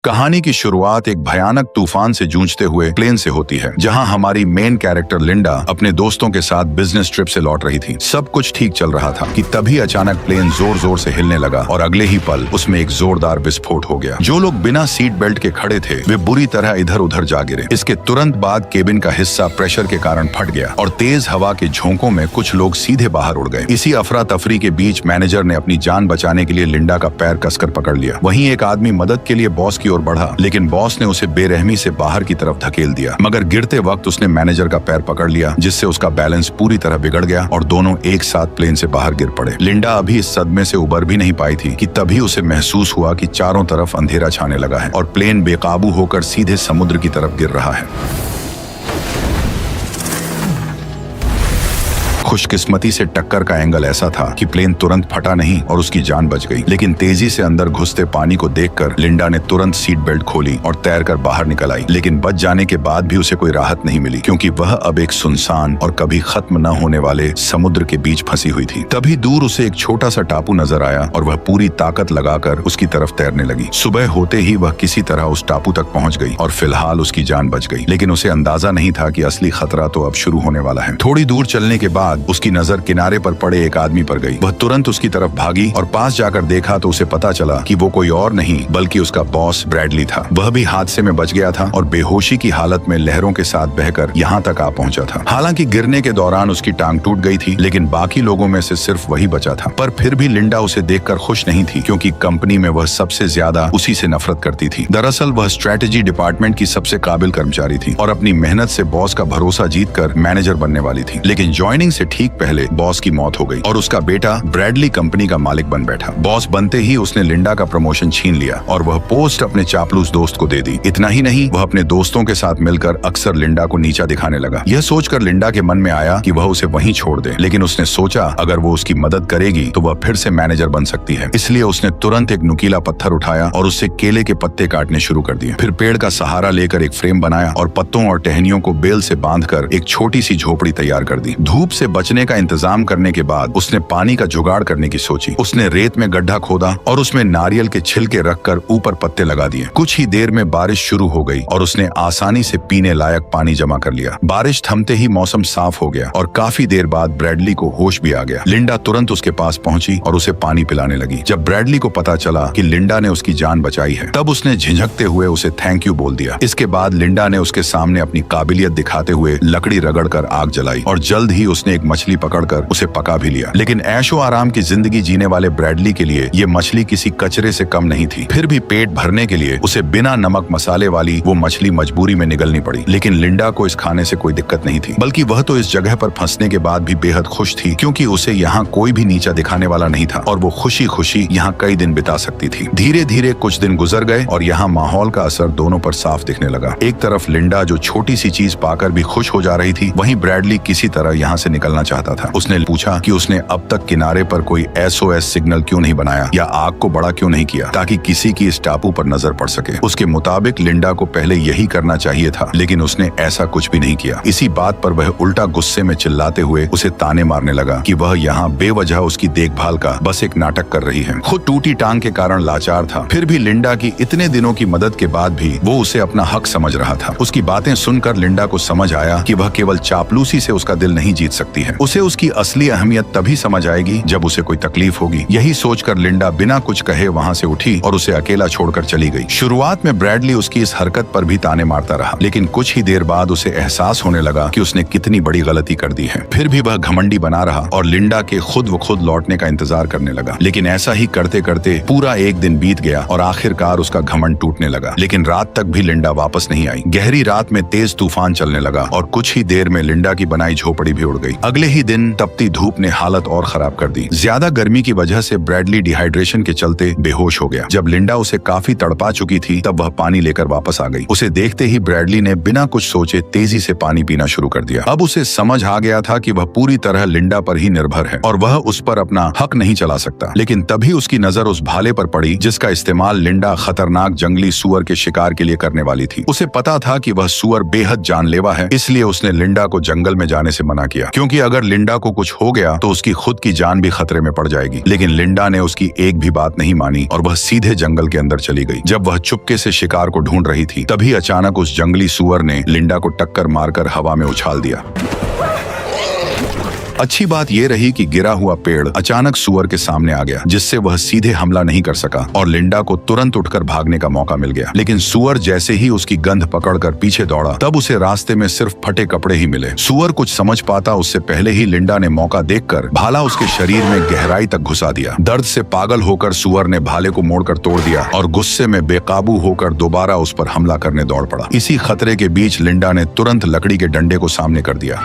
कहानी की शुरुआत एक भयानक तूफान से जूझते हुए प्लेन से होती है, जहां हमारी मेन कैरेक्टर लिंडा अपने दोस्तों के साथ बिजनेस ट्रिप से लौट रही थी। सब कुछ ठीक चल रहा था कि तभी अचानक प्लेन जोर जोर से हिलने लगा और अगले ही पल उसमें एक जोरदार विस्फोट हो गया। जो लोग बिना सीट बेल्ट के खड़े थे वे बुरी तरह इधर उधर जा गिरे। इसके तुरंत बाद केबिन का हिस्सा प्रेशर के कारण फट गया और तेज हवा के झोंकों में कुछ लोग सीधे बाहर उड़ गए। इसी अफरा तफरी के बीच मैनेजर ने अपनी जान बचाने के लिए लिंडा का पैर कसकर पकड़ लिया। वहीं एक आदमी मदद के लिए बॉस की ओर बढ़ा, लेकिन बॉस ने उसे बेरहमी से बाहर की तरफ धकेल दिया। मगर गिरते वक्त उसने मैनेजर का पैर पकड़ लिया, जिससे उसका बैलेंस पूरी तरह बिगड़ गया और दोनों एक साथ प्लेन से बाहर गिर पड़े। लिंडा अभी इस सदमे से उबर भी नहीं पाई थी कि तभी उसे महसूस हुआ कि चारों तरफ अंधेरा छाने लगा है और प्लेन बेकाबू होकर सीधे समुद्र की तरफ गिर रहा है। खुशकिस्मती से टक्कर का एंगल ऐसा था कि प्लेन तुरंत फटा नहीं और उसकी जान बच गई। लेकिन तेजी से अंदर घुसते पानी को देखकर लिंडा ने तुरंत सीट बेल्ट खोली और तैरकर बाहर निकल आई। लेकिन बच जाने के बाद भी उसे कोई राहत नहीं मिली, क्योंकि वह अब एक सुनसान और कभी खत्म न होने वाले समुद्र के बीच फंसी हुई थी। तभी दूर उसे एक छोटा सा टापू नजर आया और वह पूरी ताकत लगाकर उसकी तरफ तैरने लगी। सुबह होते ही वह किसी तरह उस टापू तक पहुंच गई और फिलहाल उसकी जान बच गई। लेकिन उसे अंदाजा नहीं था कि असली खतरा तो अब शुरू होने वाला है। थोड़ी दूर चलने के बाद उसकी नजर किनारे पर पड़े एक आदमी पर गई। वह तुरंत उसकी तरफ भागी और पास जाकर देखा तो उसे पता चला कि वो कोई और नहीं बल्कि उसका बॉस ब्रैडली था। वह भी हादसे में बच गया था और बेहोशी की हालत में लहरों के साथ बहकर यहाँ तक आ पहुंचा था। हालांकि गिरने के दौरान उसकी टांग टूट गई थी, लेकिन बाकी लोगों में से सिर्फ वही बचा था। पर फिर भी लिंडा उसे देखकर खुश नहीं थी, क्योंकि कंपनी में वह सबसे ज्यादा उसी से नफरत करती थी। दरअसल वह स्ट्रेटेजी डिपार्टमेंट की सबसे काबिल कर्मचारी थी और अपनी मेहनत से बॉस का भरोसा जीतकर मैनेजर बनने वाली थी। लेकिन ज्वाइनिंग से ठीक पहले बॉस की मौत हो गई और उसका बेटा ब्रैडली कंपनी का मालिक बन बैठा। बॉस बनते ही उसने लिंडा का प्रमोशन छीन लिया और वह पोस्ट अपने चापलूस दोस्त को दे दी। इतना ही नहीं, वह अपने दोस्तों के साथ मिलकर अक्सर लिंडा को नीचा दिखाने लगा। यह सोचकर लिंडा के मन में आया कि वह उसे वहीं छोड़ दे, लेकिन उसने सोचा अगर वो उसकी मदद करेगी तो वह फिर से मैनेजर बन सकती है। इसलिए उसने तुरंत एक नुकीला पत्थर उठाया और उससे केले के पत्ते काटने शुरू कर दिए। फिर पेड़ का सहारा लेकर एक फ्रेम बनाया और पत्तों और टहनियों को बेल से बांधकर एक छोटी सी झोपड़ी तैयार कर दी। धूप से बचने का इंतजाम करने के बाद उसने पानी का जुगाड़ करने की सोची। उसने रेत में गड्ढा खोदा और उसमें नारियल के छिलके रखकर ऊपर पत्ते लगा दिए। कुछ ही देर में बारिश शुरू हो गई और उसने आसानी से पीने लायक पानी जमा कर लिया। बारिश थमते ही मौसम साफ हो गया और काफी देर बाद ब्रैडली को होश भी आ गया। लिंडा तुरंत उसके पास पहुंची और उसे पानी पिलाने लगी। जब ब्रैडली को पता चला कि लिंडा ने उसकी जान बचाई है, तब उसने झिझकते हुए उसे थैंक यू बोल दिया। इसके बाद लिंडा ने उसके सामने अपनी काबिलियत दिखाते हुए लकड़ी रगड़कर आग जलाई और जल्द ही उसने एक मछली पकड़कर उसे पका भी लिया। लेकिन ऐशो आराम की जिंदगी जीने वाले ब्रैडली के लिए ये मछली किसी कचरे से कम नहीं थी। फिर भी पेट भरने के लिए उसे बिना नमक मसाले वाली वो मछली मजबूरी में निगलनी पड़ी। लेकिन लिंडा को इस खाने से कोई दिक्कत नहीं थी, बल्कि वह तो इस जगह पर फंसने के बाद भी बेहद खुश थी, क्योंकि उसे यहाँ कोई भी नीचा दिखाने वाला नहीं था और वो खुशी खुशी यहाँ कई दिन बिता सकती थी। धीरे धीरे कुछ दिन गुजर गए और यहाँ माहौल का असर दोनों पर साफ दिखने लगा। एक तरफ लिंडा जो छोटी सी चीज पाकर भी खुश हो जा रही थी, वहीं ब्रैडली किसी तरह यहाँ से निकलना चाहता था। उसने पूछा कि उसने अब तक किनारे पर कोई SOS सिग्नल क्यों नहीं बनाया या आग को बड़ा क्यों नहीं किया, ताकि किसी की इस टापू पर नजर पड़ सके। उसके मुताबिक लिंडा को पहले यही करना चाहिए था, लेकिन उसने ऐसा कुछ भी नहीं किया। इसी बात पर वह उल्टा गुस्से में चिल्लाते हुए उसे ताने मारने लगा कि वह यहाँ बेवजह उसकी देखभाल का बस एक नाटक कर रही है। खुद टूटी टांग के कारण लाचार था, फिर भी लिंडा की इतने दिनों की मदद के बाद भी वो उसे अपना हक समझ रहा था। उसकी बातें सुनकर लिंडा को समझ आया कि वह केवल चापलूसी से उसका दिल नहीं जीत सकती है। उसे उसकी असली अहमियत तभी समझ आएगी जब उसे कोई तकलीफ होगी। यही सोचकर लिंडा बिना कुछ कहे वहाँ से उठी और उसे अकेला छोड़कर चली गई। शुरुआत में ब्रैडली उसकी इस हरकत पर भी ताने मारता रहा, लेकिन कुछ ही देर बाद उसे एहसास होने लगा कि उसने कितनी बड़ी गलती कर दी है। फिर भी वह घमंडी बना रहा और लिंडा के खुद व खुद लौटने का इंतजार करने लगा। लेकिन ऐसा ही करते करते पूरा एक दिन बीत गया और आखिरकार उसका घमंड टूटने लगा। लेकिन रात तक भी लिंडा वापस नहीं आई। गहरी रात में तेज तूफान चलने लगा और कुछ ही देर में लिंडा की बनाई झोपड़ी भी उड़ गई। अगले ही दिन तपती धूप ने हालत और खराब कर दी। ज्यादा गर्मी की वजह से ब्रैडली डिहाइड्रेशन के चलते बेहोश हो गया। जब लिंडा उसे काफी तड़पा चुकी थी, तब वह पानी लेकर वापस आ गई। उसे देखते ही ब्रैडली ने बिना कुछ सोचे तेजी से पानी पीना शुरू कर दिया। अब उसे समझ आ गया था कि वह पूरी तरह लिंडा पर ही निर्भर है और वह उस पर अपना हक नहीं चला सकता। लेकिन तभी उसकी नजर उस भाले पर पड़ी जिसका इस्तेमाल लिंडा खतरनाक जंगली सुअर के शिकार के लिए करने वाली थी। उसे पता था कि वह सुअर बेहद जानलेवा है, इसलिए उसने लिंडा को जंगल में जाने से मना किया, क्योंकि अगर लिंडा को कुछ हो गया तो उसकी खुद की जान भी खतरे में पड़ जाएगी। लेकिन लिंडा ने उसकी एक भी बात नहीं मानी और वह सीधे जंगल के अंदर चली गई। जब वह चुपके से शिकार को ढूंढ रही थी, तभी अचानक उस जंगली सूअर ने लिंडा को टक्कर मारकर हवा में उछाल दिया। अच्छी बात यह रही कि गिरा हुआ पेड़ अचानक सूअर के सामने आ गया, जिससे वह सीधे हमला नहीं कर सका और लिंडा को तुरंत उठकर भागने का मौका मिल गया। लेकिन सूअर जैसे ही उसकी गंध पकड़कर पीछे दौड़ा, तब उसे रास्ते में सिर्फ फटे कपड़े ही मिले। सूअर कुछ समझ पाता उससे पहले ही लिंडा ने मौका देखकर भाला उसके शरीर में गहराई तक घुसा दिया। दर्द से पागल होकर सूअर ने भाले को मोड़कर तोड़ दिया और गुस्से में बेकाबू होकर दोबारा उस पर हमला करने दौड़ पड़ा। इसी खतरे के बीच लिंडा ने तुरंत लकड़ी के डंडे को सामने कर दिया।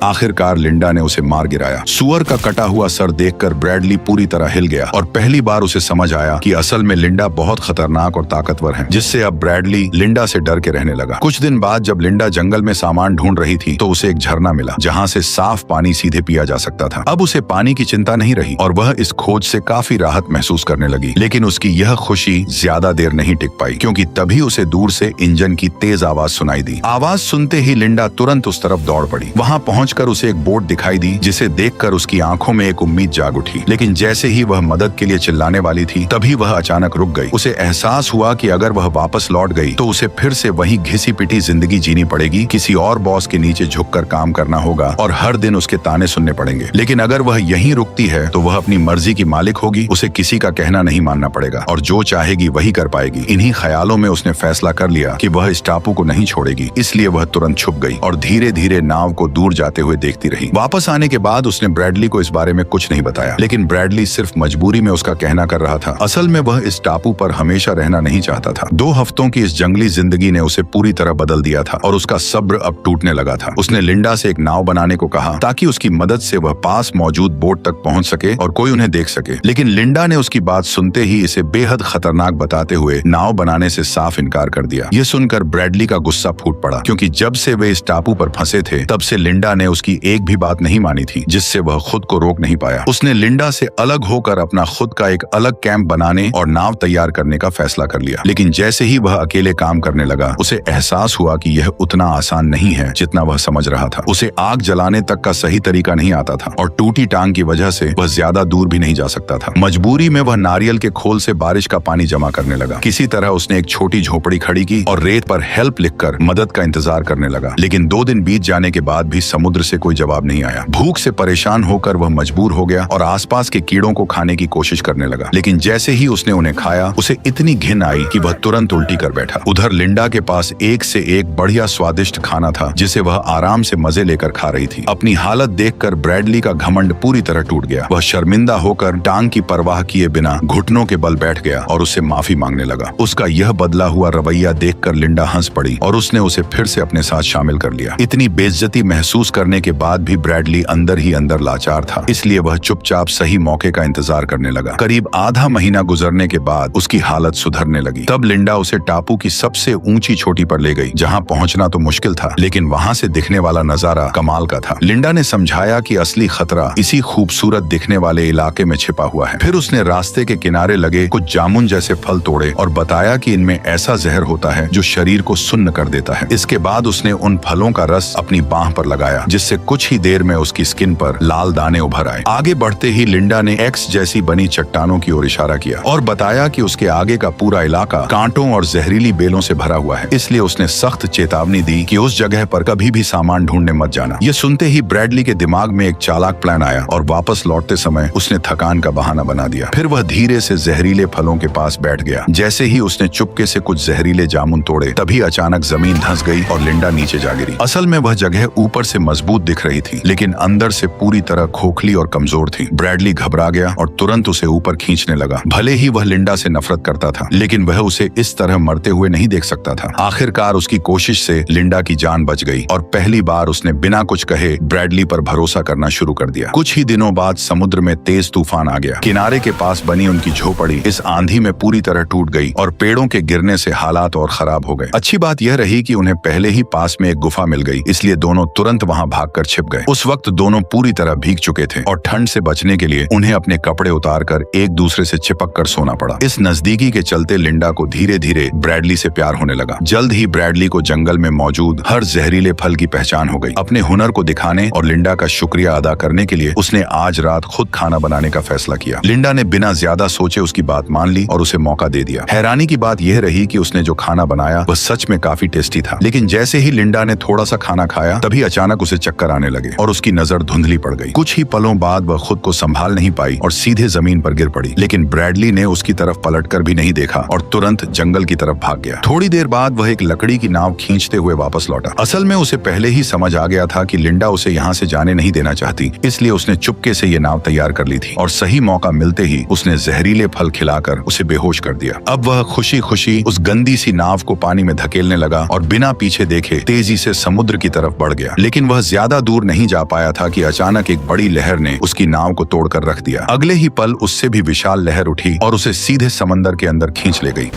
आखिरकार लिंडा ने उसे मार गिराया। सूअर का कटा हुआ सर देखकर ब्रैडली पूरी तरह हिल गया और पहली बार उसे समझ आया कि असल में लिंडा बहुत खतरनाक और ताकतवर है, जिससे अब ब्रैडली लिंडा से डर के रहने लगा। कुछ दिन बाद जब लिंडा जंगल में सामान ढूंढ रही थी, तो उसे एक झरना मिला जहां से साफ पानी सीधे पिया जा सकता था। अब उसे पानी की चिंता नहीं रही और वह इस खोज से काफी राहत महसूस करने लगी। लेकिन उसकी यह खुशी ज्यादा देर नहीं टिक पाई, क्योंकि तभी उसे दूर से इंजन की तेज आवाज सुनाई दी। आवाज सुनते ही लिंडा तुरंत उस तरफ दौड़ पड़ी। वहां पहुंचकर उसे एक बोट दिखाई दी, जिसे देखकर उसकी आंखों में एक उम्मीद जाग उठी। लेकिन जैसे ही वह मदद के लिए चिल्लाने वाली थी, तभी वह अचानक रुक गई। उसे एहसास हुआ कि अगर वह वापस लौट गई तो उसे फिर से वही घिसी पिटी जिंदगी जीनी पड़ेगी। किसी और बॉस के नीचे झुककर काम करना होगा और हर दिन उसके ताने सुनने पड़ेंगे। लेकिन अगर वह यहीं रुकती है तो वह अपनी मर्जी की मालिक होगी, उसे किसी का कहना नहीं मानना पड़ेगा और जो चाहेगी वही कर पाएगी। इन्हीं ख्यालों में उसने फैसला कर लिया कि वह इस टापू को नहीं छोड़ेगी। इसलिए वह तुरंत छुप गई और धीरे धीरे नाव को दूर जाते हुए देखती रही। वापस आने के बाद उसने ब्रैडली को इस बारे में कुछ नहीं बताया, लेकिन ब्रैडली सिर्फ मजबूरी में उसका कहना कर रहा था। असल में वह इस टापू पर हमेशा रहना नहीं चाहता था। 2 हफ्तों की इस जंगली जिंदगी ने उसे पूरी तरह बदल दिया था और उसका सब्र अब टूटने लगा था। उसने लिंडा से एक नाव बनाने को कहा ताकि उसकी मदद से वह पास मौजूद बोट तक पहुंच सके और कोई उन्हें देख सके। लेकिन लिंडा ने उसकी बात सुनते ही इसे बेहद खतरनाक बताते हुए नाव बनाने से साफ इनकार कर दिया। यह सुनकर ब्रैडली का गुस्सा फूट पड़ा, क्योंकि जब से वे इस टापू पर फंसे थे, तब से लिंडा ने उसकी एक भी बात नहीं मानी थी, जिससे वह खुद को रोक नहीं पाया। उसने लिंडा से अलग होकर अपना खुद का एक अलग कैंप बनाने और नाव तैयार करने का फैसला कर लिया। लेकिन जैसे ही वह अकेले काम करने लगा, उसे एहसास हुआ कि यह उतना आसान नहीं है जितना वह समझ रहा था। उसे आग जलाने तक का सही तरीका नहीं आता था और टूटी टांग की वजह से वह ज्यादा दूर भी नहीं जा सकता था। मजबूरी में वह नारियल के खोल से बारिश का पानी जमा करने लगा। किसी तरह उसने एक छोटी झोपड़ी खड़ी की और रेत पर हेल्प लिखकर मदद का इंतजार करने लगा। लेकिन 2 दिन बीत जाने के बाद भी समुद्र से कोई जवाब नहीं आया। भूख से परेशान होकर वह मजबूर हो गया और आसपास के कीड़ों को खाने की कोशिश करने लगा। लेकिन जैसे ही उसने उन्हें खाया, उसे इतनी घिन आई कि वह तुरंत उल्टी कर बैठा। उधर लिंडा के पास एक से एक बढ़िया स्वादिष्ट खाना था, जिसे वह आराम से मजे लेकर खा रही थी। अपनी हालत देखकर ब्रैडली का घमंड पूरी तरह टूट गया। वह शर्मिंदा होकर टांग की परवाह किए बिना घुटनों के बल बैठ गया और उससे माफी मांगने लगा। उसका यह बदला हुआ रवैया देखकर लिंडा हंस पड़ी और उसने उसे फिर से अपने साथ शामिल कर लिया। इतनी बेइज्जती महसूस करने के बाद भी ब्रैडली अंदर ही अंदर लाचार था, इसलिए वह चुपचाप सही मौके का इंतजार करने लगा। करीब आधा महीना गुजरने के बाद उसकी हालत सुधरने लगी। तब लिंडा उसे टापू की सबसे ऊंची चोटी पर ले गई, जहां पहुंचना तो मुश्किल था, लेकिन वहां से दिखने वाला नजारा कमाल का था। लिंडा ने समझाया कि असली खतरा इसी खूबसूरत दिखने वाले इलाके में छिपा हुआ है। फिर उसने रास्ते के किनारे लगे कुछ जामुन जैसे फल तोड़े और बताया कि इनमें ऐसा जहर होता है जो शरीर को सुन्न कर देता है। इसके बाद उसने उन फलों का रस अपनी बाह पर लगाया, जिससे कुछ ही देर में उसकी स्किन पर लाल दाने उभर आए। आगे बढ़ते ही लिंडा ने एक्स जैसी बनी चट्टानों की ओर इशारा किया और बताया कि उसके आगे का पूरा इलाका कांटों और जहरीली बेलों से भरा हुआ है, इसलिए उसने सख्त चेतावनी दी कि उस जगह पर कभी भी सामान ढूंढने मत जाना। ये सुनते ही ब्रैडली के दिमाग में एक चालाक प्लान आया और वापस लौटते समय उसने थकान का बहाना बना दिया। फिर वह धीरे से जहरीले फलों के पास बैठ गया। जैसे ही उसने चुपके से कुछ जहरीले जामुन तोड़े, तभी अचानक जमीन धंस गई और लिंडा नीचे जा गिरी। असल में वह जगह ऊपर से मजबूत दिख रही थी, लेकिन अंदर से पूरी तरह खोखली और कमजोर थी। ब्रैडली घबरा गया और तुरंत उसे ऊपर खींचने लगा। भले ही वह लिंडा से नफरत करता था, लेकिन वह उसे इस तरह मरते हुए नहीं देख सकता था। आखिरकार उसकी कोशिश से लिंडा की जान बच गई और पहली बार उसने बिना कुछ कहे ब्रैडली पर भरोसा करना शुरू कर दिया। कुछ ही दिनों बाद समुद्र में तेज तूफान आ गया। किनारे के पास बनी उनकी झोपड़ी इस आंधी में पूरी तरह टूट गई और पेड़ों के गिरने से हालात और खराब हो गए। अच्छी बात यह रही कि उन्हें पहले ही पास में एक गुफा मिल गई, इसलिए दोनों तुरंत वहां भागकर छिप गए। उस वक्त दोनों पूरी तरह भीग चुके थे और ठंड से बचने के लिए उन्हें अपने कपड़े उतारकर एक दूसरे से चिपक कर सोना पड़ा। इस नजदीकी के चलते लिंडा को धीरे धीरे ब्रैडली से प्यार होने लगा। जल्द ही ब्रैडली को जंगल में मौजूद हर जहरीले फल की पहचान हो गई। अपने हुनर को दिखाने और लिंडा का शुक्रिया अदा करने के लिए उसने आज रात खुद खाना बनाने का फैसला किया। लिंडा ने बिना ज्यादा सोचे उसकी बात मान ली और उसे मौका दे दिया। हैरानी की बात यह रही कि उसने जो खाना बनाया वह सच में काफी टेस्टी था, लेकिन जैसे ही लिंडा ने थोड़ा सा खाना खाया तभी अचानक उसे चक्कर आने लगे और उसकी नजर धुंधली पड़ गई। कुछ ही पलों बाद वह खुद को संभाल नहीं पाई और सीधे जमीन पर गिर पड़ी। लेकिन ब्रैडली ने उसकी तरफ पलटकर भी नहीं देखा और तुरंत जंगल की तरफ भाग गया। थोड़ी देर बाद वह एक लकड़ी की नाव खींचते हुए वापस लौटा। असल में उसे पहले ही समझ आ गया था कि लिंडा उसे यहाँ से जाने नहीं देना चाहती, इसलिए उसने चुपके से ये नाव तैयार कर ली थी और सही मौका मिलते ही उसने जहरीले फल खिलाकर उसे बेहोश कर दिया। अब वह खुशी खुशी उस गंदी सी नाव को पानी में धकेलने लगा और बिना पीछे देखे तेजी से समुद्र की तरफ बढ़ गया। लेकिन वह ज्यादा दूर नहीं जा पाया था कि अचानक एक बड़ी लहर ने उसकी नाव को तोड़कर रख दिया। अगले ही पल उससे भी विशाल लहर उठी और उसे सीधे समंदर के अंदर खींच ले गई।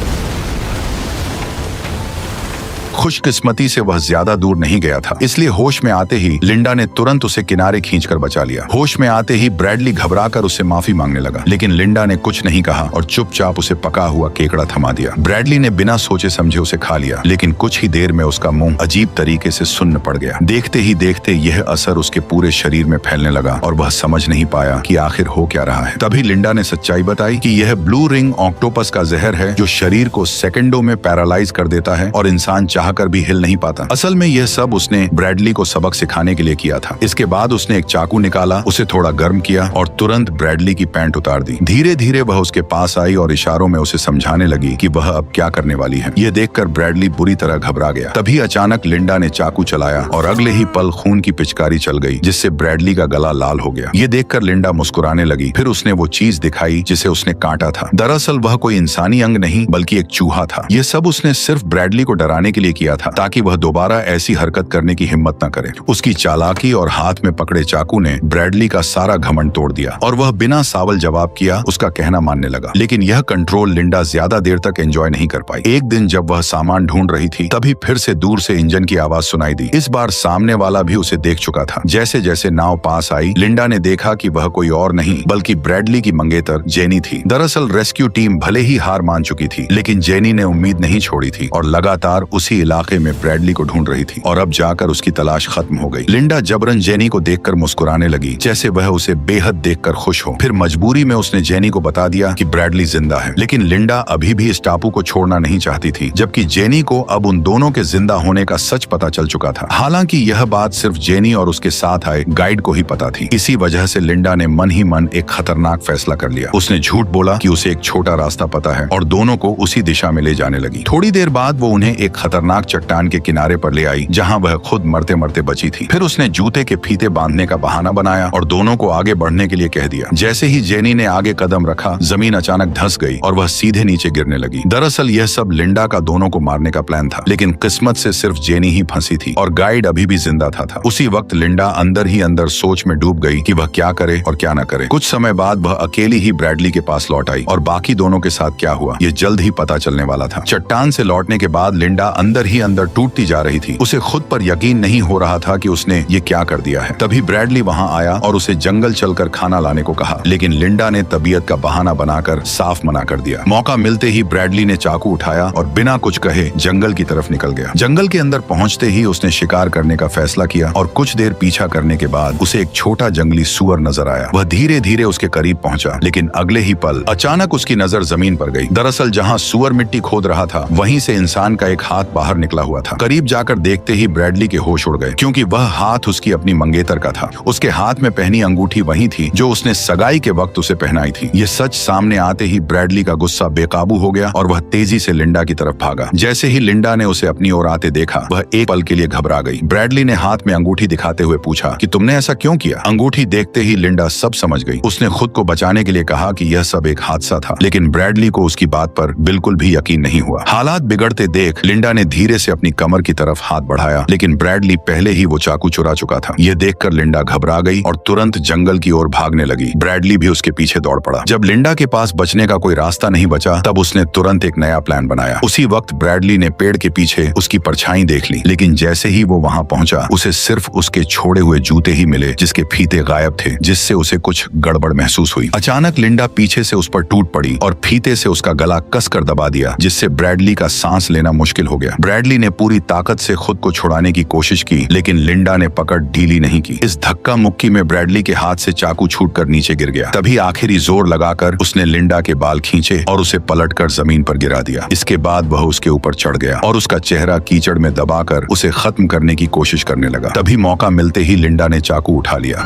खुशकिस्मती से वह ज्यादा दूर नहीं गया था, इसलिए होश में आते ही लिंडा ने तुरंत उसे किनारे खींचकर बचा लिया। होश में आते ही ब्रैडली घबराकर उससे माफी मांगने लगा, लेकिन लिंडा ने कुछ नहीं कहा और चुपचाप उसे पका हुआ केकड़ा थमा दिया। ब्रैडली ने बिना सोचे समझे उसे खा लिया, लेकिन कुछ ही देर में उसका मुंह अजीब तरीके से सुन्न पड़ गया। देखते ही देखते यह असर उसके पूरे शरीर में फैलने लगा और वह समझ नहीं पाया कि आखिर हो क्या रहा है। तभी लिंडा ने सच्चाई बताई कि यह ब्लू रिंग ऑक्टोपस का जहर है जो शरीर को सेकंडों में पैरालाइज कर देता है और इंसान चाहकर भी हिल नहीं पाता। असल में यह सब उसने ब्रैडली को सबक सिखाने के लिए किया था। इसके बाद उसने एक चाकू निकाला, उसे थोड़ा गर्म किया और तुरंत ब्रैडली की पैंट उतार दी। धीरे धीरे वह उसके पास आई और इशारों में उसे समझाने लगी कि वह अब क्या करने वाली है। यह देखकर ब्रैडली बुरी तरह घबरा गया। तभी अचानक लिंडा ने चाकू चलाया और अगले ही पल खून की पिचकारी चल गई, जिससे ब्रैडली का गला लाल हो गया। ये देखकर लिंडा मुस्कुराने लगी। फिर उसने वो चीज दिखाई जिसे उसने काटा था। दरअसल वह कोई इंसानी अंग नहीं बल्कि एक चूहा था। ये सब उसने सिर्फ ब्रैडली को डराने के लिए किया था, ताकि वह दोबारा ऐसी हरकत करने की हिम्मत न करे। उसकी चालाकी और हाथ में पकड़े चाकू ने ब्रैडली का सारा घमंड तोड़ दिया और वह बिना सावल जवाब किया उसका कहना मानने लगा। लेकिन यह कंट्रोल लिंडा ज्यादा देर तक एंजॉय नहीं कर पाई। एक दिन जब वह सामान ढूंढ रही थी तभी फिर से दूर से इंजन की आवाज सुनाई दी। इस बार सामने वाला भी उसे देख चुका था। जैसे जैसे नाव पास आई लिंडा ने देखा कि वह कोई और नहीं बल्कि ब्रैडली की मंगेतर जेनी थी। दरअसल रेस्क्यू टीम भले ही हार मान चुकी थी, लेकिन जेनी ने उम्मीद नहीं छोड़ी थी और लगातार उसी इलाके में ब्रैडली को ढूंढ रही थी और अब जाकर उसकी तलाश खत्म हो गई। लिंडा जबरन जेनी को देखकर मुस्कुराने लगी, जैसे वह उसे बेहद देखकर खुश हो। फिर मजबूरी में उसने जेनी को बता दिया कि ब्रैडली जिंदा है। लेकिन लिंडा अभी भी इस टापू को छोड़ना नहीं चाहती थी, जबकि जेनी को अब उन दोनों के जिंदा होने का सच पता चल चुका था। हालांकि यह बात सिर्फ जेनी और उसके साथ आए गाइड को ही पता थी। इसी वजह से लिंडा ने मन ही मन एक खतरनाक फैसला कर लिया। उसने झूठ बोला कि उसे एक छोटा रास्ता पता है और दोनों को उसी दिशा में ले जाने लगी। थोड़ी देर बाद वो उन्हें एक खतरनाक चट्टान के किनारे पर ले आई जहां वह खुद मरते मरते बची थी। फिर उसने जूते के फीते बांधने का बहाना बनाया और दोनों को आगे बढ़ने के लिए कह दिया। जैसे ही जेनी ने आगे कदम रखा जमीन अचानक धंस गई और वह सीधे नीचे गिरने लगी। दरअसल यह सब लिंडा का दोनों को मारने का प्लान था, लेकिन किस्मत से सिर्फ जेनी ही फंसी थी और गाइड अभी भी जिंदा था। उसी वक्त लिंडा अंदर ही अंदर सोच में डूब गई कि वह क्या करे और क्या न करे। कुछ समय बाद वह अकेली ही ब्रैडली के पास लौट आई और बाकी दोनों के साथ क्या हुआ ये जल्द ही पता चलने वाला था। चट्टान से लौटने के बाद लिंडा अंदर ही अंदर टूटती जा रही थी। उसे खुद पर यकीन नहीं हो रहा था कि उसने ये क्या कर दिया है। तभी ब्रैडली वहां आया और उसे जंगल चलकर खाना लाने को कहा, लेकिन लिंडा ने तबीयत का बहाना बनाकर साफ मना कर दिया। मौका मिलते ही ब्रैडली ने चाकू उठाया और बिना कुछ कहे जंगल की तरफ निकल गया। जंगल के अंदर पहुंचते ही उसने शिकार करने का फैसला किया और कुछ देर पीछा करने के बाद उसे एक छोटा जंगली सूअर नजर आया। वह धीरे धीरे उसके करीब पहुंचा, लेकिन अगले ही पल अचानक उसकी नजर जमीन पर गई। दरअसल जहां सूअर मिट्टी खोद रहा था वहीं से इंसान का एक हाथ बाहर निकला हुआ था। करीब जाकर देखते ही ब्रैडली के होश उड़ गए, क्योंकि वह हाथ उसकी अपनी मंगेतर का था। उसके हाथ में पहनी अंगूठी वही थी जो उसने सगाई के वक्त उसे पहनाई थी। ये सच सामने आते ही ब्रैडली का गुस्सा बेकाबू हो गया और वह तेजी से लिंडा की तरफ भागा। जैसे ही लिंडा ने उसे अपनी ओर आते देखा वह एक पल के लिए घबरा गई। ब्रैडली ने हाथ में अंगूठी दिखाते हुए पूछा कि तुमने ऐसा क्यों किया? अंगूठी देखते ही लिंडा सब समझ गई। उसने खुद को बचाने के लिए कहा कि यह सब एक हादसा था, लेकिन ब्रैडली को उसकी बात पर बिल्कुल भी यकीन नहीं हुआ। हालात बिगड़ते देख लिंडा ने धीरे से अपनी कमर की तरफ हाथ बढ़ाया, लेकिन ब्रैडली पहले ही वो चाकू चुरा चुका था। ये देखकर लिंडा घबरा गई और तुरंत जंगल की ओर भागने लगी। ब्रैडली भी उसके पीछे दौड़ पड़ा। जब लिंडा के पास बचने का कोई रास्ता नहीं बचा, तब उसने तुरंत एक नया प्लान बनाया। उसी वक्त ब्रैडली ने पेड़ के पीछे उसकी परछाई देख ली, लेकिन जैसे ही वो वहां पहुंचा, उसे सिर्फ उसके छोड़े हुए जूते ही मिले, जिसके फीते गायब थे, जिससे उसे कुछ गड़बड़ महसूस हुई। अचानक लिंडा पीछे से उस पर टूट पड़ी और फीते से उसका गला कसकर दबा दिया, जिससे ब्रैडली का सांस लेना मुश्किल हो गया। ब्रैडली ने पूरी ताकत से खुद को छुड़ाने की कोशिश की, लेकिन लिंडा ने पकड़ ढीली नहीं की। इस धक्का मुक्की में ब्रैडली के हाथ से चाकू छूटकर नीचे गिर गया। तभी आखिरी जोर लगाकर उसने लिंडा के बाल खींचे और उसे पलटकर जमीन पर गिरा दिया। इसके बाद वह उसके ऊपर चढ़ गया और उसका चेहरा कीचड़ में दबाकर उसे खत्म करने की कोशिश करने लगा। तभी मौका मिलते ही लिंडा ने चाकू उठा लिया।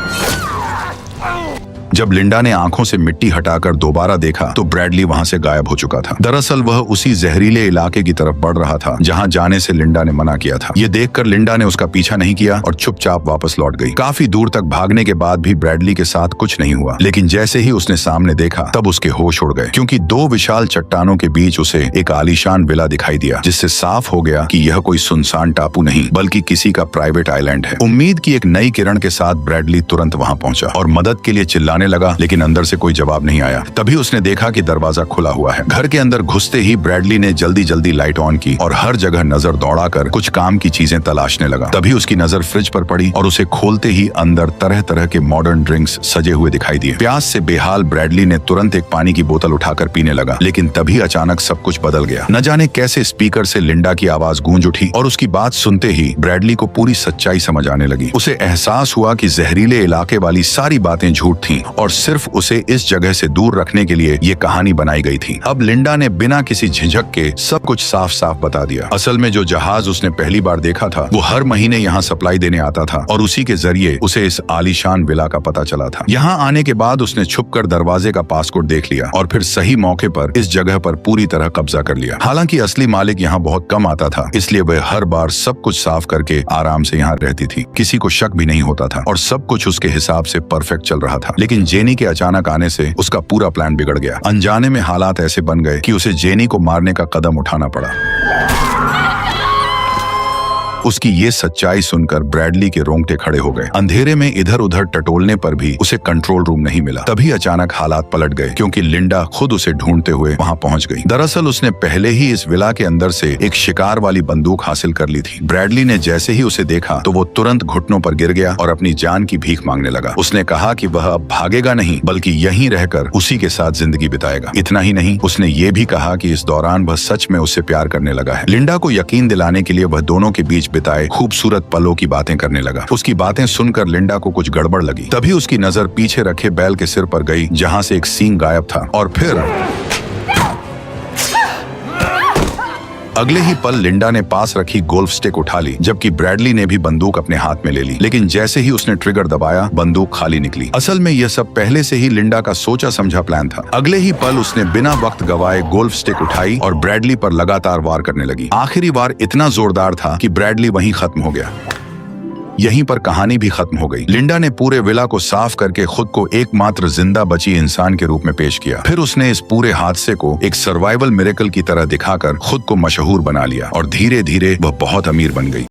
जब लिंडा ने आंखों से मिट्टी हटाकर दोबारा देखा, तो ब्रैडली वहां से गायब हो चुका था। दरअसल वह उसी जहरीले इलाके की तरफ बढ़ रहा था जहां जाने से लिंडा ने मना किया था। ये देखकर लिंडा ने उसका पीछा नहीं किया और चुपचाप वापस लौट गई। काफी दूर तक भागने के बाद भी ब्रैडली के साथ कुछ नहीं हुआ, लेकिन जैसे ही उसने सामने देखा, तब उसके होश उड़ गए, क्योंकि दो विशाल चट्टानों के बीच उसे एक आलीशान विला दिखाई दिया, जिससे साफ हो गया कि यह कोई सुनसान टापू नहीं, बल्कि किसी का प्राइवेट आइलैंड है। उम्मीद की एक नई किरण के साथ ब्रैडली तुरंत वहां पहुंचा और मदद के लिए चिल्लाने लगा, लेकिन अंदर से कोई जवाब नहीं आया। तभी उसने देखा कि दरवाजा खुला हुआ है। घर के अंदर घुसते ही ब्रैडली ने जल्दी जल्दी लाइट ऑन की और हर जगह नजर दौड़ाकर कुछ काम की चीजें तलाशने लगा। तभी उसकी नजर फ्रिज पर पड़ी और उसे खोलते ही अंदर तरह तरह के मॉडर्न ड्रिंक्स सजे हुए दिखाई दिए। प्यास से बेहाल ब्रैडली ने तुरंत एक पानी की बोतल उठाकर पीने लगा, लेकिन तभी अचानक सब कुछ बदल गया। न जाने कैसे स्पीकर से लिंडा की आवाज गूंज उठी और उसकी बात सुनते ही ब्रैडली को पूरी सच्चाई समझ आने लगी। उसे एहसास हुआ कि जहरीले इलाके वाली सारी बातें झूठ थीं और सिर्फ उसे इस जगह से दूर रखने के लिए ये कहानी बनाई गई थी। अब लिंडा ने बिना किसी झिझक के सब कुछ साफ साफ बता दिया। असल में जो जहाज उसने पहली बार देखा था, वो हर महीने यहाँ सप्लाई देने आता था और उसी के जरिए उसे इस आलीशान विला का पता चला था। यहाँ आने के बाद उसने छुपकर दरवाजे का पासकोड देख लिया और फिर सही मौके पर इस जगह पर पूरी तरह कब्जा कर लिया। हालांकि असली मालिक यहाँ बहुत कम आता था, इसलिए वह हर बार सब कुछ साफ करके आराम से यहाँ रहती थी। किसी को शक भी नहीं होता था और सब कुछ उसके हिसाब से परफेक्ट चल रहा था। लेकिन जेनी के अचानक आने से उसका पूरा प्लान बिगड़ गया। अनजाने में हालात ऐसे बन गए कि उसे जेनी को मारने का कदम उठाना पड़ा। उसकी ये सच्चाई सुनकर ब्रैडली के रोंगटे खड़े हो गए। अंधेरे में इधर उधर टटोलने पर भी उसे कंट्रोल रूम नहीं मिला। तभी अचानक हालात पलट गए, क्योंकि लिंडा खुद उसे ढूंढते हुए वहां पहुंच गई। दरअसल उसने पहले ही इस विला के अंदर से एक शिकार वाली बंदूक हासिल कर ली थी। ब्रैडली ने जैसे ही उसे देखा, तो वो तुरंत घुटनों पर गिर गया और अपनी जान की भीख मांगने लगा। उसने कहा कि वह अब भागेगा नहीं, बल्कि यहीं रहकर उसी के साथ जिंदगी बिताएगा। इतना ही नहीं, उसने ये भी कहा कि इस दौरान वह सच में उससे प्यार करने लगा है। लिंडा को यकीन दिलाने के लिए वह दोनों के बीच बिताए खूबसूरत पलों की बातें करने लगा। उसकी बातें सुनकर लिंडा को कुछ गड़बड़ लगी। तभी उसकी नजर पीछे रखे बैल के सिर पर गई, जहां से एक सींग गायब था, और फिर अगले ही पल लिंडा ने पास रखी गोल्फ स्टिक उठा ली, जबकि ब्रैडली ने भी बंदूक अपने हाथ में ले ली। लेकिन जैसे ही उसने ट्रिगर दबाया, बंदूक खाली निकली। असल में यह सब पहले से ही लिंडा का सोचा समझा प्लान था। अगले ही पल उसने बिना वक्त गवाए गोल्फ स्टिक उठाई और ब्रैडली पर लगातार वार करने लगी। आखिरी वार इतना जोरदार था कि ब्रैडली वहीं खत्म हो गया। यहीं पर कहानी भी खत्म हो गई। लिंडा ने पूरे विला को साफ करके खुद को एकमात्र जिंदा बची इंसान के रूप में पेश किया। फिर उसने इस पूरे हादसे को एक सर्वाइवल मिरेकल की तरह दिखाकर खुद को मशहूर बना लिया और धीरे धीरे वह बहुत अमीर बन गई।